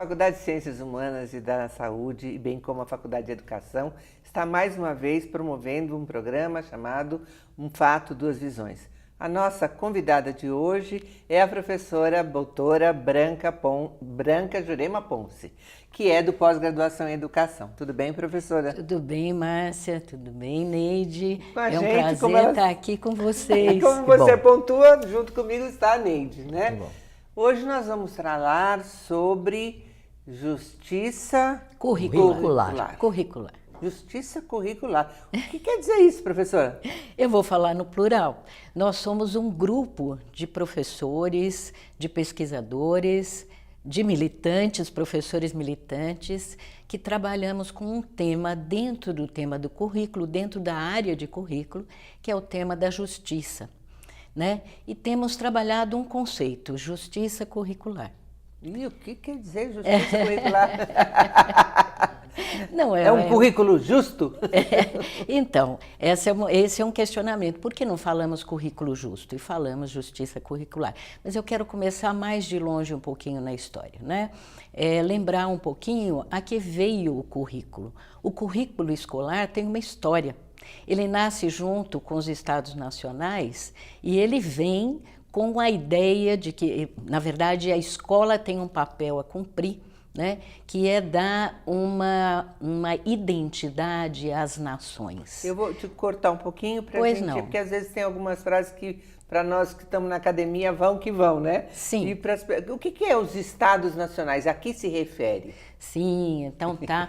Faculdade de Ciências Humanas e da Saúde, bem como a Faculdade de Educação, está mais uma vez promovendo um programa chamado Um Fato, Duas Visões. A nossa convidada de hoje é a professora doutora Branca Jurema Ponce, que é do pós-graduação em Educação. Tudo bem, professora? Tudo bem, Márcia, tudo bem, Neide? É um prazer estar aqui com vocês. Como você pontua, junto comigo está a Neide, né? Hoje nós vamos falar sobre justiça curricular. Justiça curricular. O que quer dizer isso, professora? Eu vou falar no plural. Nós somos um grupo de professores, de pesquisadores, de militantes, professores militantes, que trabalhamos com um tema dentro do tema do currículo, dentro da área de currículo, que é o tema da justiça, né? E temos trabalhado um conceito, justiça curricular. E o que quer dizer justiça curricular? Não, é um currículo justo? Então, esse é um questionamento. Por que não falamos currículo justo e falamos justiça curricular? Mas eu quero começar mais de longe um pouquinho na história, né? Lembrar um pouquinho a que veio o currículo. O currículo escolar tem uma história. Ele nasce junto com os Estados Nacionais e ele vem com a ideia de que, na verdade, a escola tem um papel a cumprir, né, que é dar uma identidade às nações. Eu vou te cortar um pouquinho para a gente, porque às vezes tem algumas frases que, para nós que estamos na academia, vão que vão, né? Sim. E o que é os Estados Nacionais? A que se refere? Sim, então tá.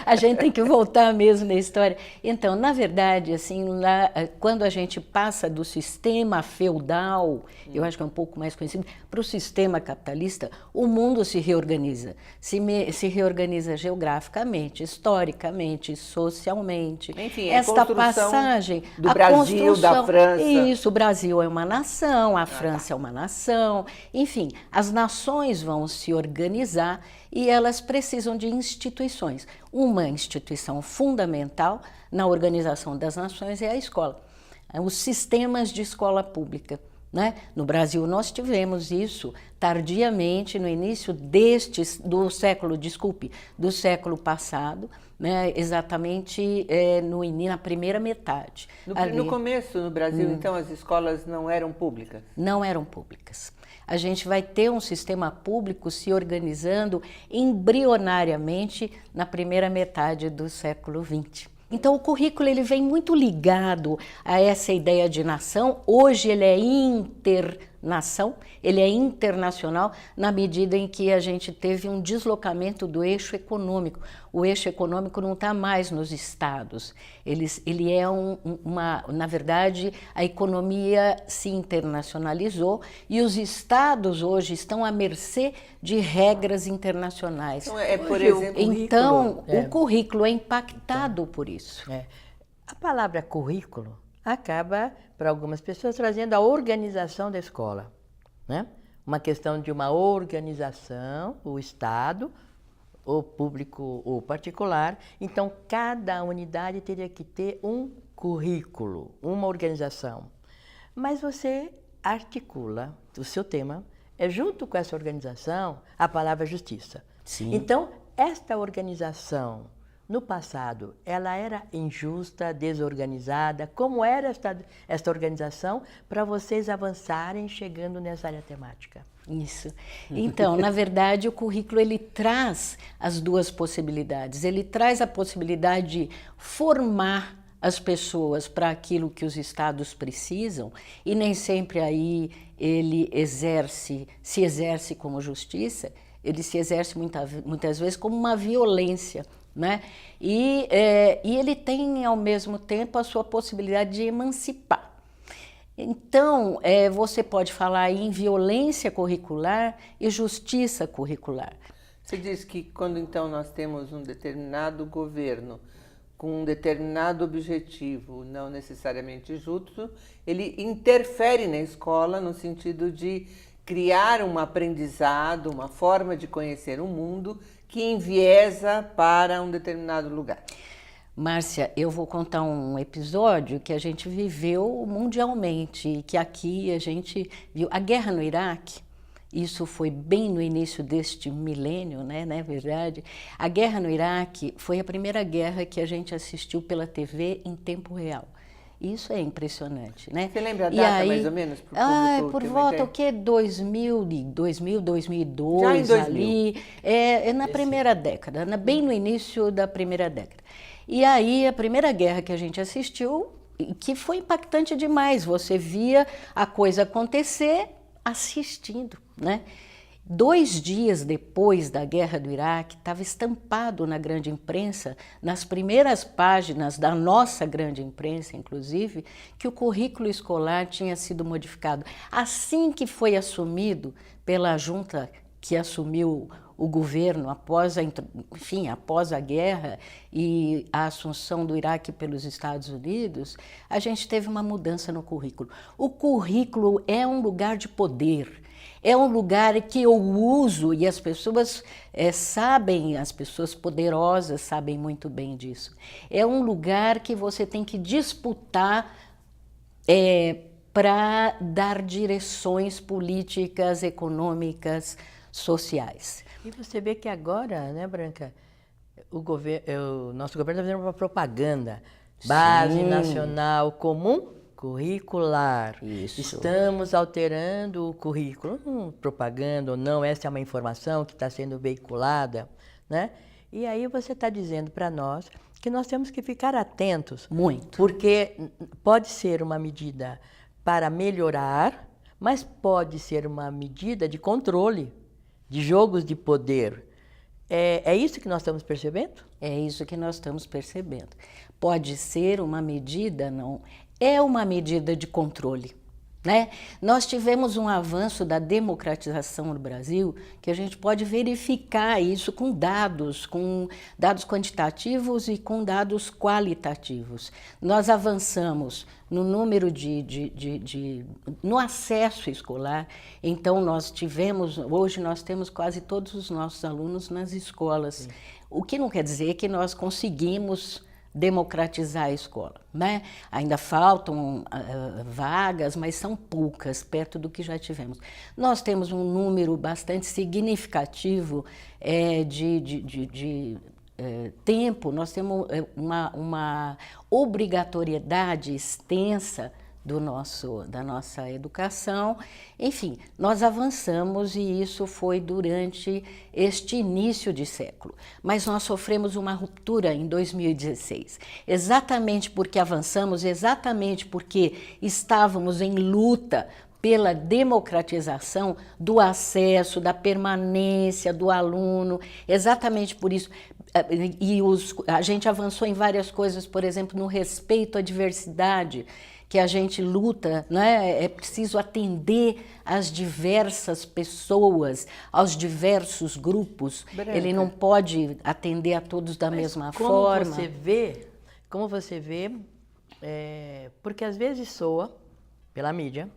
A gente tem que voltar mesmo na história. Então, na verdade, assim, quando a gente passa do sistema feudal, eu acho que é um pouco mais conhecido, para o sistema capitalista, o mundo se reorganiza. Se reorganiza geograficamente, historicamente, socialmente. Enfim, esta passagem do Brasil, da França. Isso, o Brasil é uma nação, a França é uma nação. Enfim, as nações vão se organizar e elas precisam de instituições. Uma instituição fundamental na organização das nações é a escola. Os sistemas de escola pública, né? No Brasil nós tivemos isso tardiamente, no início do século passado, né? Exatamente na primeira metade. No começo, no Brasil, então, as escolas não eram públicas? Não eram públicas. A gente vai ter um sistema público se organizando embrionariamente na primeira metade do século XX. Então, o currículo ele vem muito ligado a essa ideia de nação. Hoje ele é internação, ele é internacional na medida em que a gente teve um deslocamento do eixo econômico. O eixo econômico não está mais nos estados. Ele é na verdade, a economia se internacionalizou e os estados hoje estão à mercê de regras internacionais. Então, por exemplo, o currículo é impactado por isso. A palavra currículo acaba, para algumas pessoas, trazendo a organização da escola, né? Uma questão de uma organização, o Estado, o público ou particular. Então, cada unidade teria que ter um currículo, uma organização. Mas você articula o seu tema, junto com essa organização, a palavra justiça. Sim. Então, esta organização, no passado, ela era injusta, desorganizada. Como era esta organização para vocês avançarem chegando nessa área temática? Isso. Então, na verdade, o currículo ele traz as duas possibilidades. Ele traz a possibilidade de formar as pessoas para aquilo que os estados precisam e nem sempre aí ele se exerce como justiça, ele se exerce muitas vezes como uma violência, né? E ele tem, ao mesmo tempo, a sua possibilidade de emancipar. Então, você pode falar em violência curricular e justiça curricular. Você diz que quando, então, nós temos um determinado governo com um determinado objetivo, não necessariamente justo, ele interfere na escola no sentido de criar um aprendizado, uma forma de conhecer o mundo que enviesa para um determinado lugar. Márcia, eu vou contar um episódio que a gente viveu mundialmente, que aqui a gente viu a guerra no Iraque isso foi bem no início deste milênio, né, na verdade. A guerra no Iraque foi a primeira guerra que a gente assistiu pela TV em tempo real. Isso é impressionante, né? Você lembra a data, mais ou menos, para o público por ter uma volta, ideia? o quê? 2002, Já em 2000. ali, é na primeira década, bem no início da primeira década. E aí, a primeira guerra que a gente assistiu, que foi impactante demais, você via a coisa acontecer assistindo, né? 2 dias depois da guerra do Iraque, estava estampado na grande imprensa, nas primeiras páginas da nossa grande imprensa, inclusive, que o currículo escolar tinha sido modificado. Assim que foi assumido pela junta que assumiu o governo após a guerra e a assunção do Iraque pelos Estados Unidos, a gente teve uma mudança no currículo. O currículo é um lugar de poder. É um lugar que eu uso e as pessoas sabem, as pessoas poderosas sabem muito bem disso. É um lugar que você tem que disputar para dar direções políticas, econômicas, sociais. E você vê que agora, né, Branca, o nosso governo está fazendo uma propaganda. Base Nacional Comum Curricular. Isso. Estamos alterando o currículo. Propaganda ou não, essa é uma informação que está sendo veiculada, né? E aí você está dizendo para nós que nós temos que ficar atentos. Muito. Porque pode ser uma medida para melhorar, mas pode ser uma medida de controle, de jogos de poder. É isso que nós estamos percebendo? É isso que nós estamos percebendo. Pode ser uma medida, não, é uma medida de controle, né? Nós tivemos um avanço da democratização no Brasil que a gente pode verificar isso com dados quantitativos e com dados qualitativos. Nós avançamos no número no acesso escolar, então hoje nós temos quase todos os nossos alunos nas escolas. Sim. O que não quer dizer que nós conseguimos democratizar a escola, né? Ainda faltam vagas, mas são poucas, perto do que já tivemos. Nós temos um número bastante significativo de tempo, nós temos uma obrigatoriedade extensa da nossa educação. Enfim, nós avançamos e isso foi durante este início de século. Mas nós sofremos uma ruptura em 2016, exatamente porque avançamos, exatamente porque estávamos em luta pela democratização do acesso, da permanência do aluno, exatamente por isso. E a gente avançou em várias coisas, por exemplo, no respeito à diversidade, que a gente luta, né? É preciso atender às diversas pessoas, aos diversos grupos. Branca, ele não pode atender a todos da mesma forma. Como você vê, porque às vezes soa, pela mídia,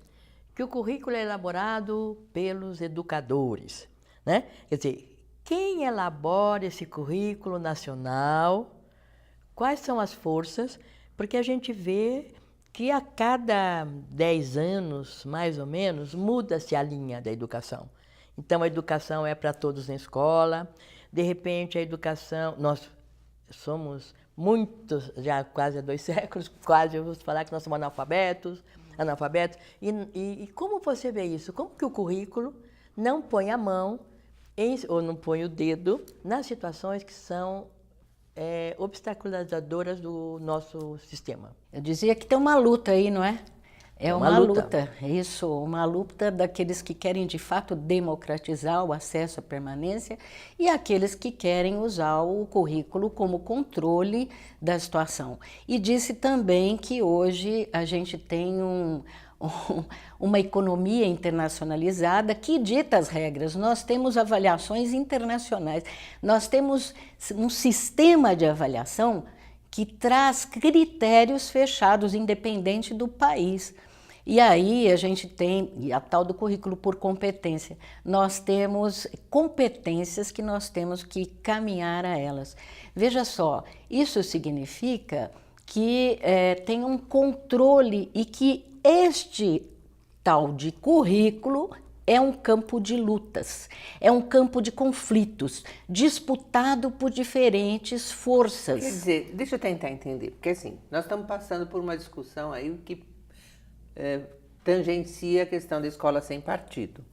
que o currículo é elaborado pelos educadores, né? Quer dizer, quem elabora esse currículo nacional, quais são as forças, porque a gente vê que a cada 10 anos, mais ou menos, muda-se a linha da educação. Então, a educação é para todos na escola, de repente a educação... Nós somos muitos, já quase há 2 séculos, quase eu vou falar que nós somos analfabetos. E como você vê isso? Como que o currículo não põe a mão, ou não põe o dedo, nas situações que são obstaculizadoras do nosso sistema? Eu dizia que tem uma luta aí, não é? É uma luta, isso, uma luta daqueles que querem de fato democratizar o acesso à permanência e aqueles que querem usar o currículo como controle da situação. E disse também que hoje a gente tem uma economia internacionalizada que dita as regras. Nós temos avaliações internacionais, nós temos um sistema de avaliação que traz critérios fechados, independente do país. E aí a gente tem a tal do currículo por competência. Nós temos competências que nós temos que caminhar a elas. Veja só, isso significa que tem um controle e que este tal de currículo é um campo de lutas, é um campo de conflitos, disputado por diferentes forças. Quer dizer, deixa eu tentar entender, porque assim, nós estamos passando por uma discussão aí que tangencia a questão da escola sem partido,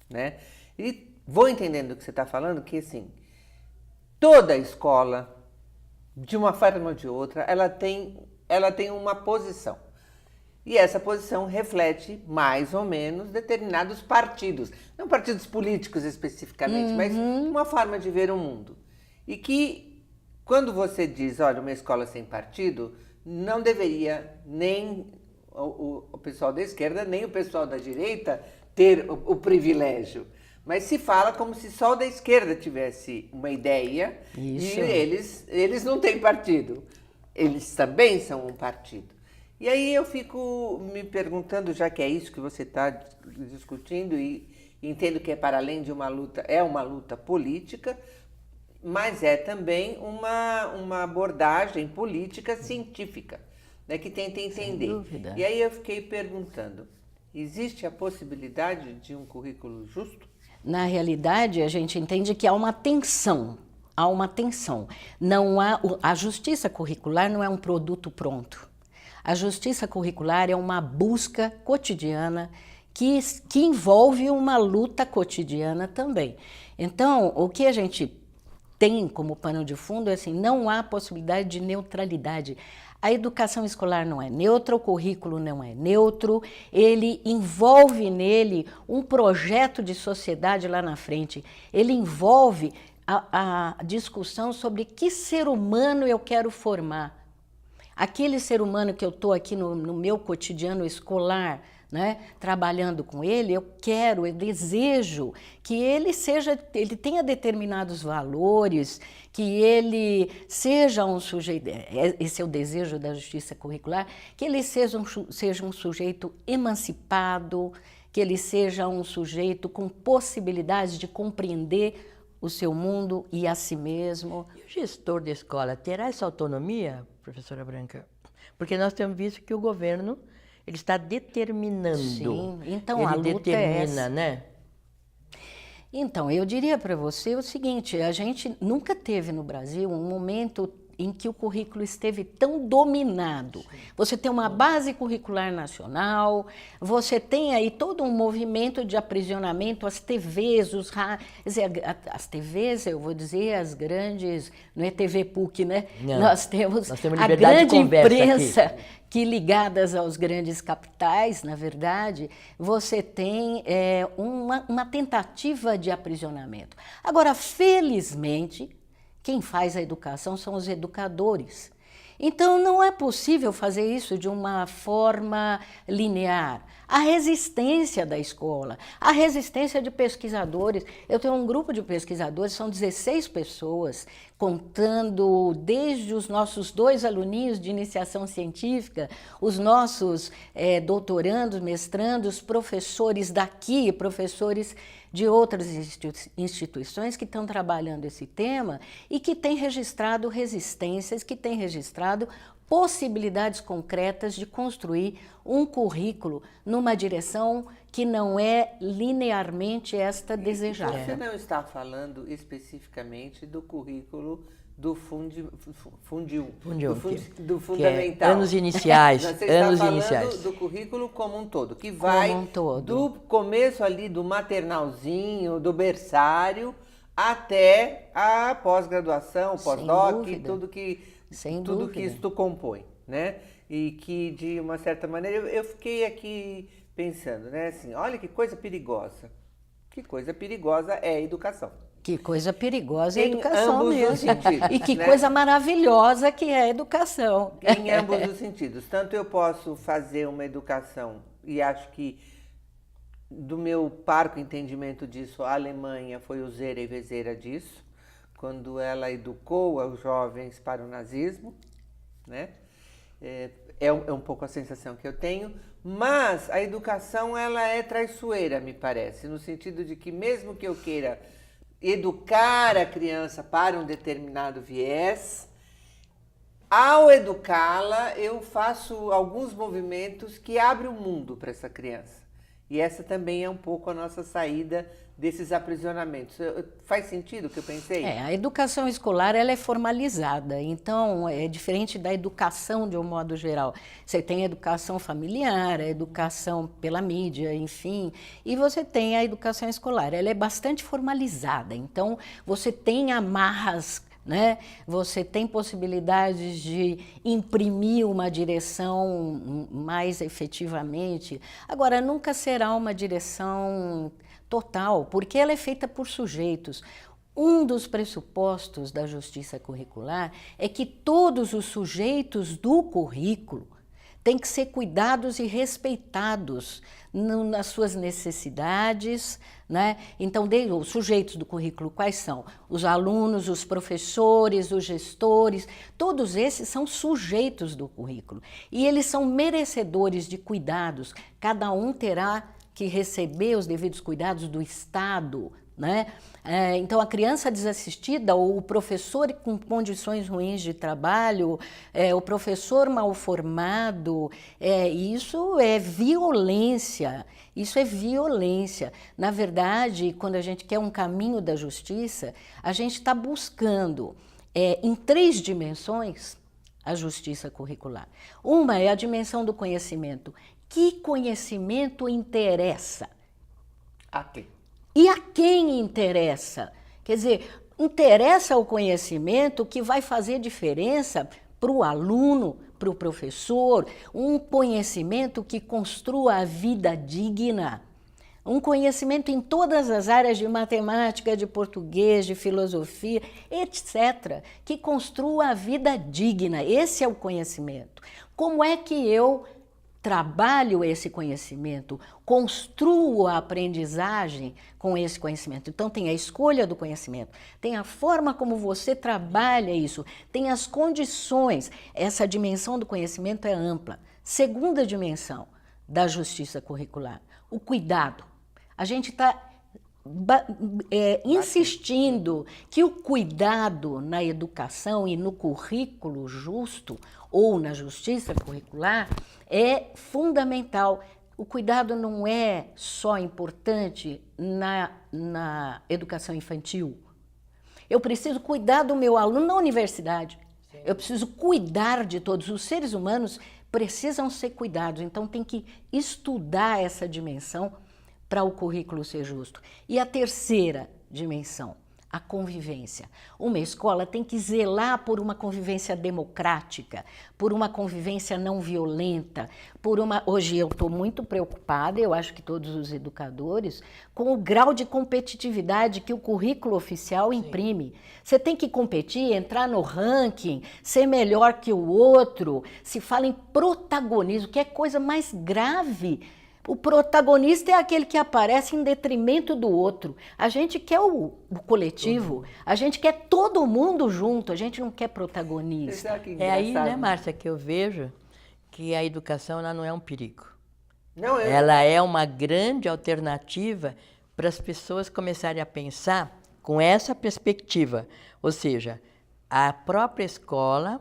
né? E vou entendendo o que você está falando, que assim, toda escola, de uma forma ou de outra, ela tem uma posição. E essa posição reflete, mais ou menos, determinados partidos. Não partidos políticos especificamente, mas uma forma de ver o mundo. E que, quando você diz, olha, uma escola sem partido, não deveria nem o pessoal da esquerda, nem o pessoal da direita ter o privilégio. Mas se fala como se só o da esquerda tivesse uma ideia. Isso. E eles não têm partido. Eles também são um partido. E aí eu fico me perguntando, já que é isso que você está discutindo, e entendo que é para além de uma luta, é uma luta política, mas é também uma abordagem política científica, né, que tenta entender. Sem dúvida. E aí eu fiquei perguntando, existe a possibilidade de um currículo justo? Na realidade, a gente entende que há uma tensão. Há uma tensão. Não há, a justiça curricular não é um produto pronto. A justiça curricular é uma busca cotidiana que envolve uma luta cotidiana também. Então, o que a gente tem como pano de fundo é assim, não há possibilidade de neutralidade. A educação escolar não é neutra, o currículo não é neutro, ele envolve nele um projeto de sociedade lá na frente, ele envolve a discussão sobre que ser humano eu quero formar. Aquele ser humano que eu estou aqui no meu cotidiano escolar, né, trabalhando com ele, eu desejo que ele tenha determinados valores, que ele seja um sujeito, esse é o desejo da justiça curricular, que ele seja um sujeito emancipado, que ele seja um sujeito com possibilidades de compreender o seu mundo e a si mesmo. E o gestor da escola terá essa autonomia, professora Branca? Porque nós temos visto que o governo ele está determinando. Sim, então ele a luta determina, é essa. né? Então, eu diria para você o seguinte, a gente nunca teve no Brasil um momento em que o currículo esteve tão dominado. Você tem uma base curricular nacional, você tem aí todo um movimento de aprisionamento, as TVs, as TVs, eu vou dizer, as grandes, não é TV PUC, né? Não, nós temos a liberdade grande de conversa imprensa aqui. Que ligadas aos grandes capitais, na verdade, você tem uma tentativa de aprisionamento. Agora, felizmente, quem faz a educação são os educadores. Então, não é possível fazer isso de uma forma linear. A resistência da escola, a resistência de pesquisadores. Eu tenho um grupo de pesquisadores, são 16 pessoas, contando desde os nossos 2 aluninhos de iniciação científica, os nossos doutorandos, mestrandos, professores daqui, professores de outras instituições que estão trabalhando esse tema e que têm registrado resistências, que têm registrado possibilidades concretas de construir um currículo numa direção que não é linearmente esta desejada. Você não está falando especificamente do currículo do Fundiu, do Fundamental. É anos iniciais. Você está falando do currículo como um todo, que vai do começo ali do maternalzinho, do berçário, até a pós-graduação, pós-doc, tudo que isto compõe, né? E que, de uma certa maneira, eu fiquei aqui pensando, né? Assim, olha que coisa perigosa. Que coisa perigosa é a educação. Que coisa perigosa é a educação ambos mesmo. os sentidos, E que né? Coisa maravilhosa que é a educação. Em ambos os sentidos. Tanto eu posso fazer uma educação, e acho que do meu parco entendimento disso, a Alemanha foi useira e vezeira disso, quando ela educou os jovens para o nazismo, né? É um pouco a sensação que eu tenho, mas a educação ela é traiçoeira, me parece, no sentido de que mesmo que eu queira educar a criança para um determinado viés, ao educá-la eu faço alguns movimentos que abrem o mundo para essa criança. E essa também é um pouco a nossa saída desses aprisionamentos. Faz sentido o que eu pensei? A educação escolar ela é formalizada, então é diferente da educação de um modo geral. Você tem a educação familiar, a educação pela mídia, enfim, e você tem a educação escolar. Ela é bastante formalizada, então você tem amarras, né? Você tem possibilidades de imprimir uma direção mais efetivamente. Agora, nunca será uma direção total, porque ela é feita por sujeitos. Um dos pressupostos da justiça curricular é que todos os sujeitos do currículo têm que ser cuidados e respeitados nas suas necessidades, né? Então, os sujeitos do currículo, quais são? Os alunos, os professores, os gestores, todos esses são sujeitos do currículo. E eles são merecedores de cuidados. Cada um terá que receber os devidos cuidados do Estado, né? Então, a criança desassistida ou o professor com condições ruins de trabalho, o professor mal formado, isso é violência. Isso é violência. Na verdade, quando a gente quer um caminho da justiça, a gente está buscando, em 3 dimensões, a justiça curricular. Uma é a dimensão do conhecimento. Que conhecimento interessa? A quem? E a quem interessa? Quer dizer, interessa o conhecimento que vai fazer diferença para o aluno, para o professor, um conhecimento que construa a vida digna. Um conhecimento em todas as áreas de matemática, de português, de filosofia, etc., que construa a vida digna. Esse é o conhecimento. Como é que eu trabalho esse conhecimento, construo a aprendizagem com esse conhecimento? Então, tem a escolha do conhecimento, tem a forma como você trabalha isso, tem as condições. Essa dimensão do conhecimento é ampla. Segunda dimensão da justiça curricular, o cuidado. A gente está insistindo que o cuidado na educação e no currículo justo ou na justiça curricular é fundamental. O cuidado não é só importante na educação infantil. Eu preciso cuidar do meu aluno na universidade. Sim. Eu preciso cuidar de todos. Os seres humanos precisam ser cuidados, então tem que estudar essa dimensão para o currículo ser justo. E a terceira dimensão, a convivência. Uma escola tem que zelar por uma convivência democrática, por uma convivência não violenta, Hoje eu estou muito preocupada, eu acho que todos os educadores, com o grau de competitividade que o currículo oficial imprime. Você tem que competir, entrar no ranking, ser melhor que o outro, se fala em protagonismo, que é coisa mais grave. O protagonista é aquele que aparece em detrimento do outro. A gente quer o coletivo, a gente quer todo mundo junto, a gente não quer protagonista. É aí, né, Márcia, que eu vejo que a educação ela não é um perigo. Não, Ela é uma grande alternativa para as pessoas começarem a pensar com essa perspectiva. Ou seja, a própria escola...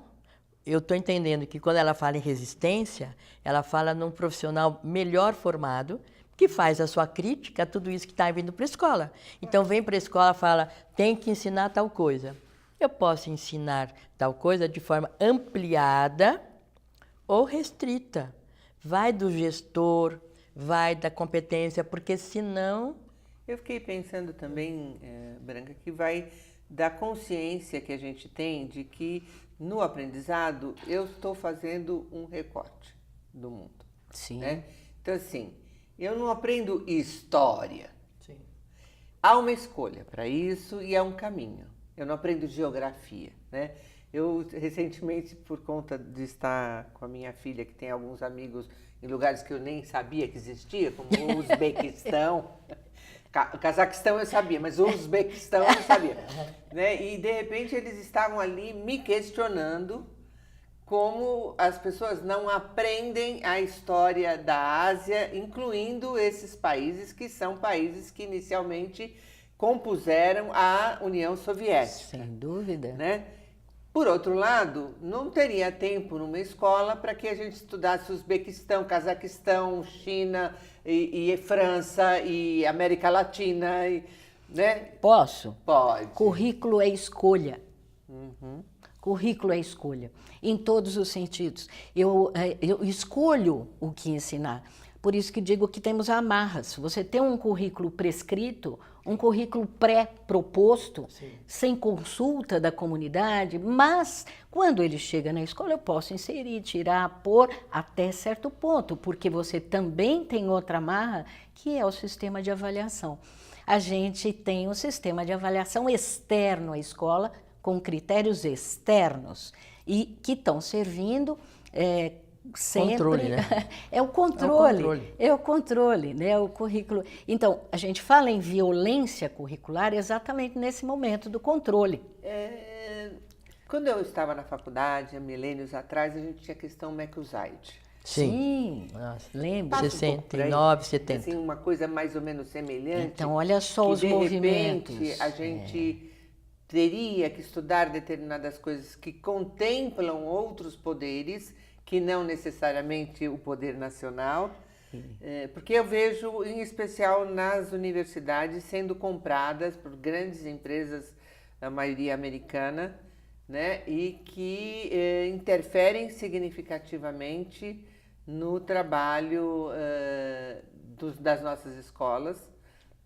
Eu estou entendendo que quando ela fala em resistência, ela fala num profissional melhor formado, que faz a sua crítica a tudo isso que está vindo para a escola. Então, vem para a escola e fala, tem que ensinar tal coisa. Eu posso ensinar tal coisa de forma ampliada ou restrita. Vai do gestor, vai da competência, porque senão... Eu fiquei pensando também, Branca, que vai da consciência que a gente tem de que no aprendizado eu estou fazendo um recorte do mundo. Sim. Né? Então, assim, eu não aprendo história. Sim. Há uma escolha para isso e há um caminho. Eu não aprendo geografia, né? Eu, recentemente, por conta de estar com a minha filha, que tem alguns amigos em lugares que eu nem sabia que existia, como o Uzbequistão... O Cazaquistão eu sabia, mas o Uzbequistão eu não sabia. Né? E, de repente, eles estavam ali me questionando como as pessoas não aprendem a história da Ásia, incluindo esses países que são países que inicialmente compuseram a União Soviética. Sem dúvida. Né? Por outro lado, não teria tempo numa escola para que a gente estudasse Uzbequistão, Cazaquistão, China e França e América Latina, né? Posso? Pode. Currículo é escolha. Currículo é escolha, em todos os sentidos. Eu escolho o que ensinar. Por isso que digo que temos amarras. Você tem um currículo prescrito, um currículo pré-proposto, sem consulta da comunidade, mas quando ele chega na escola eu posso inserir, tirar, pôr até certo ponto, porque você também tem outra amarra, que é o sistema de avaliação. A gente tem um sistema de avaliação externo à escola, com critérios externos, e que estão servindo sempre... Controle, né? É o controle, né? O currículo. Então, a gente fala em violência curricular exatamente nesse momento do controle. Quando eu estava na faculdade, há milênios atrás, a gente tinha a questão Mecuzide. Sim, Nossa. lembro. Passa um 69, 70. Assim, uma coisa mais ou menos semelhante. Então, olha só que os de movimentos. repente a gente teria que estudar determinadas coisas que contemplam outros poderes, que não necessariamente o poder nacional, porque eu vejo, em especial nas universidades, sendo compradas por grandes empresas, a maioria americana, né, e que interferem significativamente no trabalho das nossas escolas,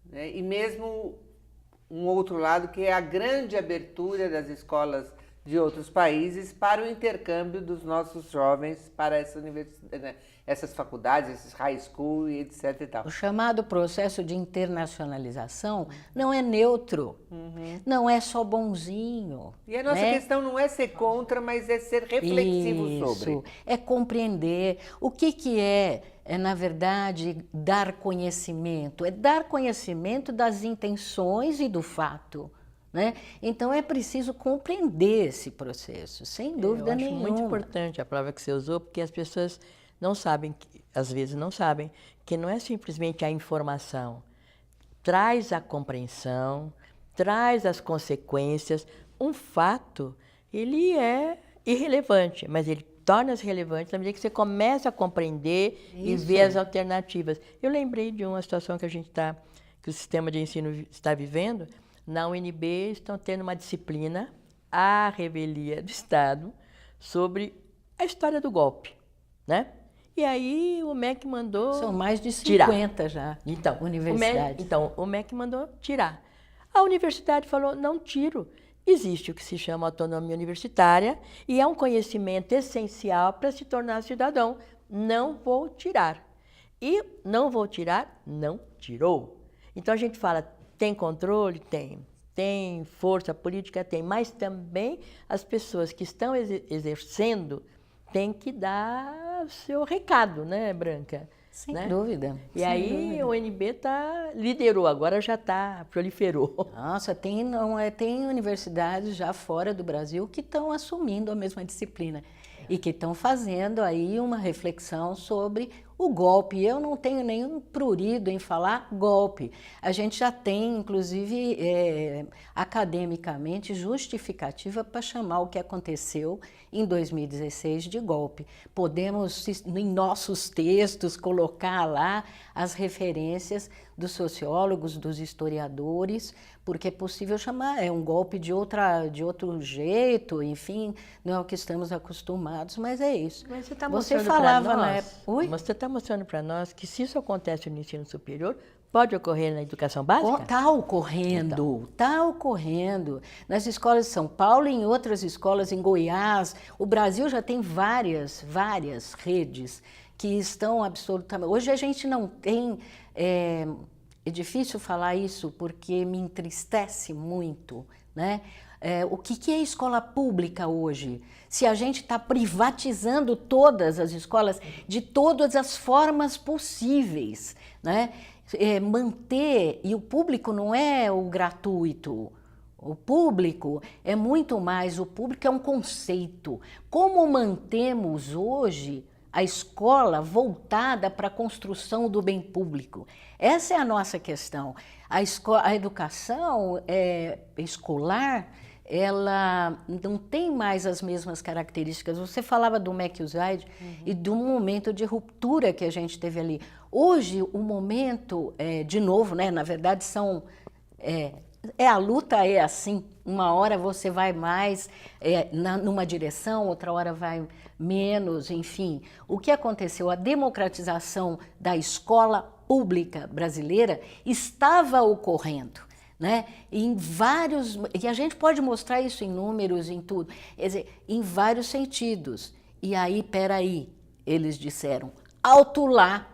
né, e mesmo um outro lado, que é a grande abertura das escolas de outros países para o intercâmbio dos nossos jovens para essa universidade, né? Essas faculdades, esses high school e etc. E tal. O chamado processo de internacionalização não é neutro, não é só bonzinho. E a nossa questão não é ser contra, mas é ser reflexivo sobre. É compreender o que é, na verdade, dar conhecimento. É dar conhecimento das intenções e do fato. Né? Então é preciso compreender esse processo, sem dúvida nenhuma. Eu acho muito importante a palavra que você usou, porque as pessoas não sabem, às vezes não sabem, que não é simplesmente a informação. Traz a compreensão, traz as consequências. Um fato, ele é irrelevante, mas ele torna-se relevante na medida que você começa a compreender e ver as alternativas. Eu lembrei de uma situação que que o sistema de ensino está vivendo. Na UNB estão tendo uma disciplina, a revelia do Estado, sobre a história do golpe, né? E aí o MEC mandou São mais de 50 tirar. já, então, universidades. O MEC mandou tirar. A universidade falou, não tiro. Existe o que se chama autonomia universitária e é um conhecimento essencial para se tornar cidadão. Não vou tirar. E não vou tirar, não tirou. Então a gente fala, tem controle? Tem. Tem força política? Tem. Mas também as pessoas que estão exercendo têm que dar o seu recado, né, Branca? Sem né? dúvida. E aí o UNB liderou, agora já proliferou. Nossa, tem universidades já fora do Brasil que estão assumindo a mesma disciplina e que estão fazendo aí uma reflexão sobre o golpe. Eu não tenho nenhum prurido em falar golpe. A gente já tem, inclusive, academicamente, justificativa para chamar o que aconteceu em 2016 de golpe. Podemos, em nossos textos, colocar lá as referências dos sociólogos, dos historiadores, porque é possível chamar, é um golpe de outro jeito, enfim, não é o que estamos acostumados, mas é isso. Mas você está Você mostrando falava para na nós, época... Oi? Você está mostrando para nós que se isso acontece no ensino superior, pode ocorrer na educação básica? Está ocorrendo, está ocorrendo. Nas escolas de São Paulo e em outras escolas em Goiás. O Brasil já tem várias redes que estão absolutamente... Hoje a gente não tem... É difícil falar isso porque me entristece muito, né? O que é escola pública hoje? Se a gente está privatizando todas as escolas de todas as formas possíveis, né? Manter, e o público não é o gratuito, o público é muito mais, o público é um conceito. Como mantemos hoje a escola voltada para a construção do bem público? Essa é a nossa questão. A educação escolar ela não tem mais as mesmas características. Você falava do MEC USAID e do momento de ruptura que a gente teve ali. Hoje, o momento, de novo, né, na verdade, a luta é assim. Uma hora você vai mais numa direção, outra hora vai menos, enfim. O que aconteceu? A democratização da escola pública brasileira estava ocorrendo. Né? E a gente pode mostrar isso em números, em tudo, quer dizer, em vários sentidos. E aí, peraí, eles disseram, alto lá,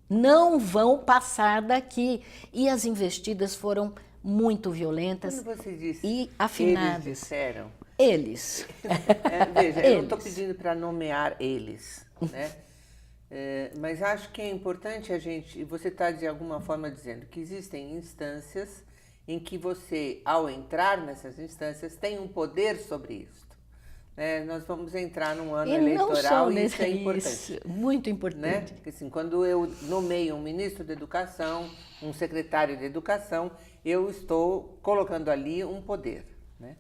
não vão passar daqui. E as investidas foram muito violentas. Quando você disse e afinadas. Eles disseram. Eles. Veja, eu não estou pedindo para nomear eles, né? Mas acho que é importante você está de alguma forma dizendo que existem instâncias em que você, ao entrar nessas instâncias, tem um poder sobre isso. Nós vamos entrar num ano eleitoral e isso é importante. Isso, muito importante. Né? Porque, assim, quando eu nomeio um ministro da Educação, um secretário de Educação, eu estou colocando ali um poder. Né?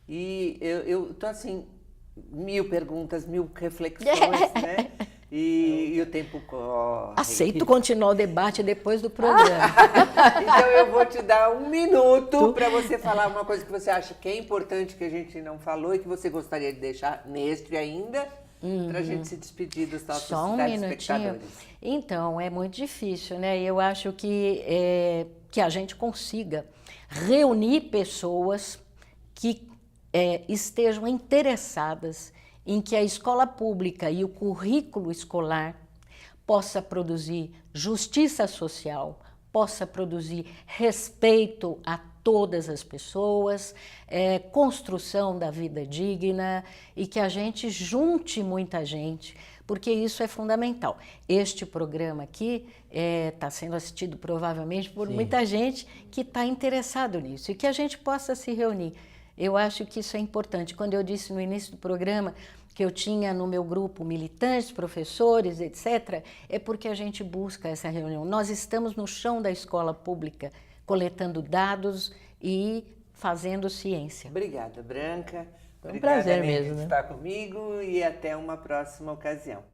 E eu estou assim, 1000 perguntas, 1000 reflexões, né? E o tempo corre. Aceito continuar o debate depois do programa. Então eu vou te dar 1 minuto para você falar uma coisa que você acha que é importante que a gente não falou e que você gostaria de deixar neste ainda, para a gente se despedir dos nossos telespectadores. Então, é muito difícil, né? Eu acho que a gente consiga reunir pessoas que estejam interessadas em que a escola pública e o currículo escolar possa produzir justiça social, possa produzir respeito a todas as pessoas, construção da vida digna e que a gente junte muita gente, porque isso é fundamental. Este programa aqui está sendo assistido provavelmente por muita gente que está interessado nisso e que a gente possa se reunir. Eu acho que isso é importante. Quando eu disse no início do programa que eu tinha no meu grupo militantes, professores, etc., é porque a gente busca essa reunião. Nós estamos no chão da escola pública, coletando dados e fazendo ciência. Obrigada, Branca. Foi um prazer mesmo, por estar comigo e até uma próxima ocasião.